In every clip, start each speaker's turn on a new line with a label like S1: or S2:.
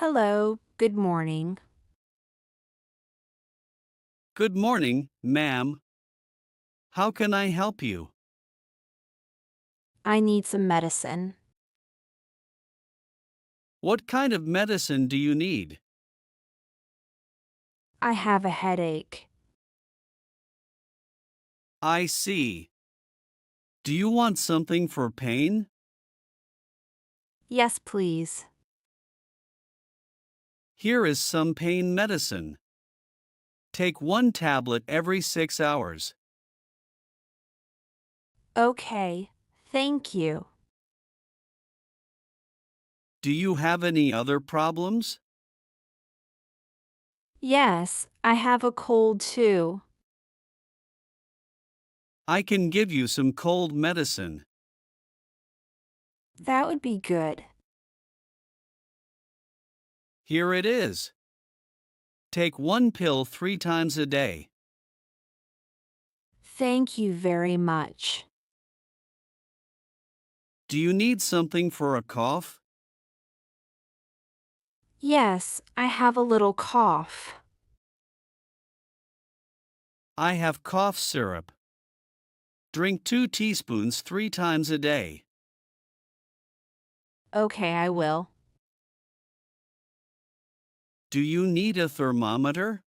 S1: Hello, good morning.
S2: Good morning, ma'am. How can I help you?
S1: I need some medicine.
S2: What kind of medicine do you need?
S1: I have a headache.
S2: I see. Do you want something for pain?
S1: Yes, please.
S2: Here is some pain medicine. Take one tablet every 6 hours.
S1: Okay, thank you.
S2: Do you have any other problems?
S1: Yes, I have a cold too.
S2: I can give you some cold medicine.
S1: That would be good.
S2: Here it is. Take one pill 3 times a day.
S1: Thank you very much.
S2: Do you need something for a cough?
S1: Yes, I have a little cough.
S2: I have cough syrup. Drink 2 teaspoons 3 times a day.
S1: Okay, I will.
S2: Do you need a thermometer?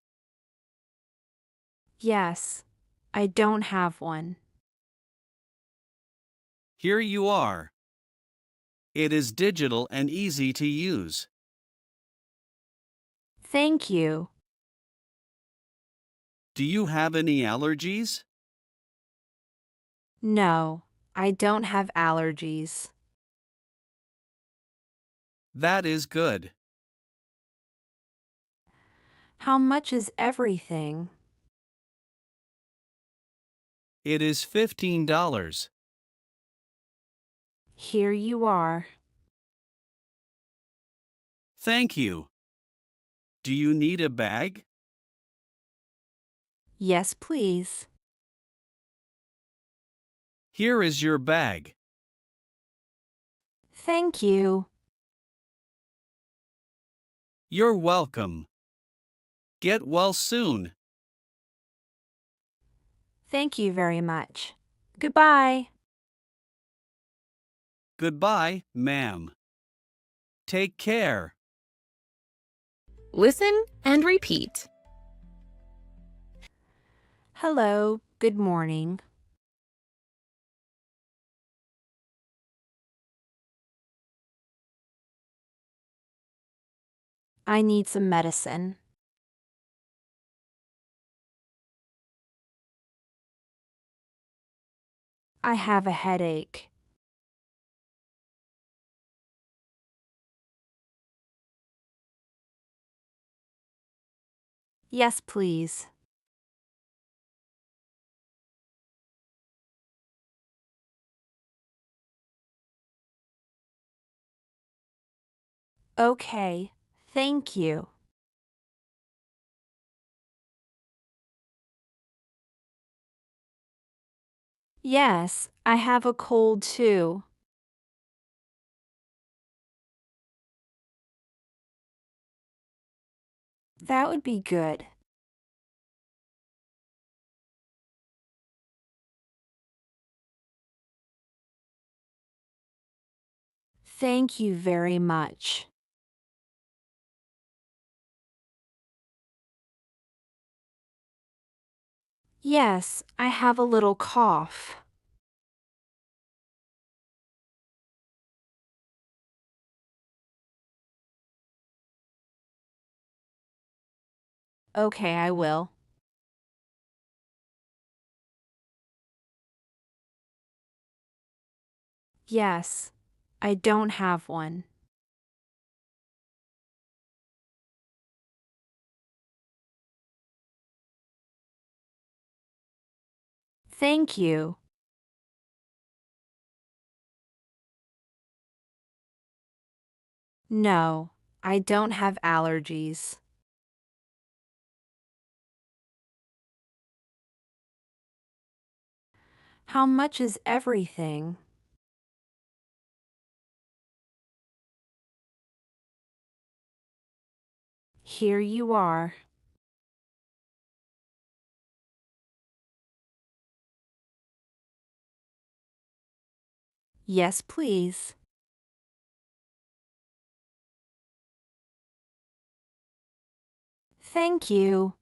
S1: Yes, I don't have one.
S2: Here you are. It is digital and easy to use.
S1: Thank you.
S2: Do you have any allergies?
S1: No, I don't have allergies.
S2: That is good.
S1: How much is everything?
S2: It is $15.
S1: Here you are.
S2: Thank you. Do you need a bag?
S1: Yes, please.
S2: Here is your bag.
S1: Thank you.
S2: You're welcome. Get well soon.
S1: Thank you very much. Goodbye.
S2: Goodbye, ma'am. Take care.
S3: Listen and repeat.
S1: Hello, good morning. I need some medicine. I have a headache. Yes, please. Okay, thank you. Yes, I have a cold too. That would be good. Thank you very much. Yes, I have a little cough. Okay, I will. Yes, I don't have one. Thank you. No, I don't have allergies. How much is everything? Here you are. Yes, please. Thank you.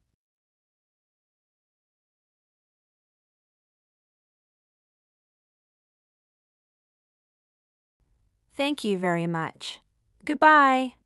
S1: Thank you very much. Goodbye.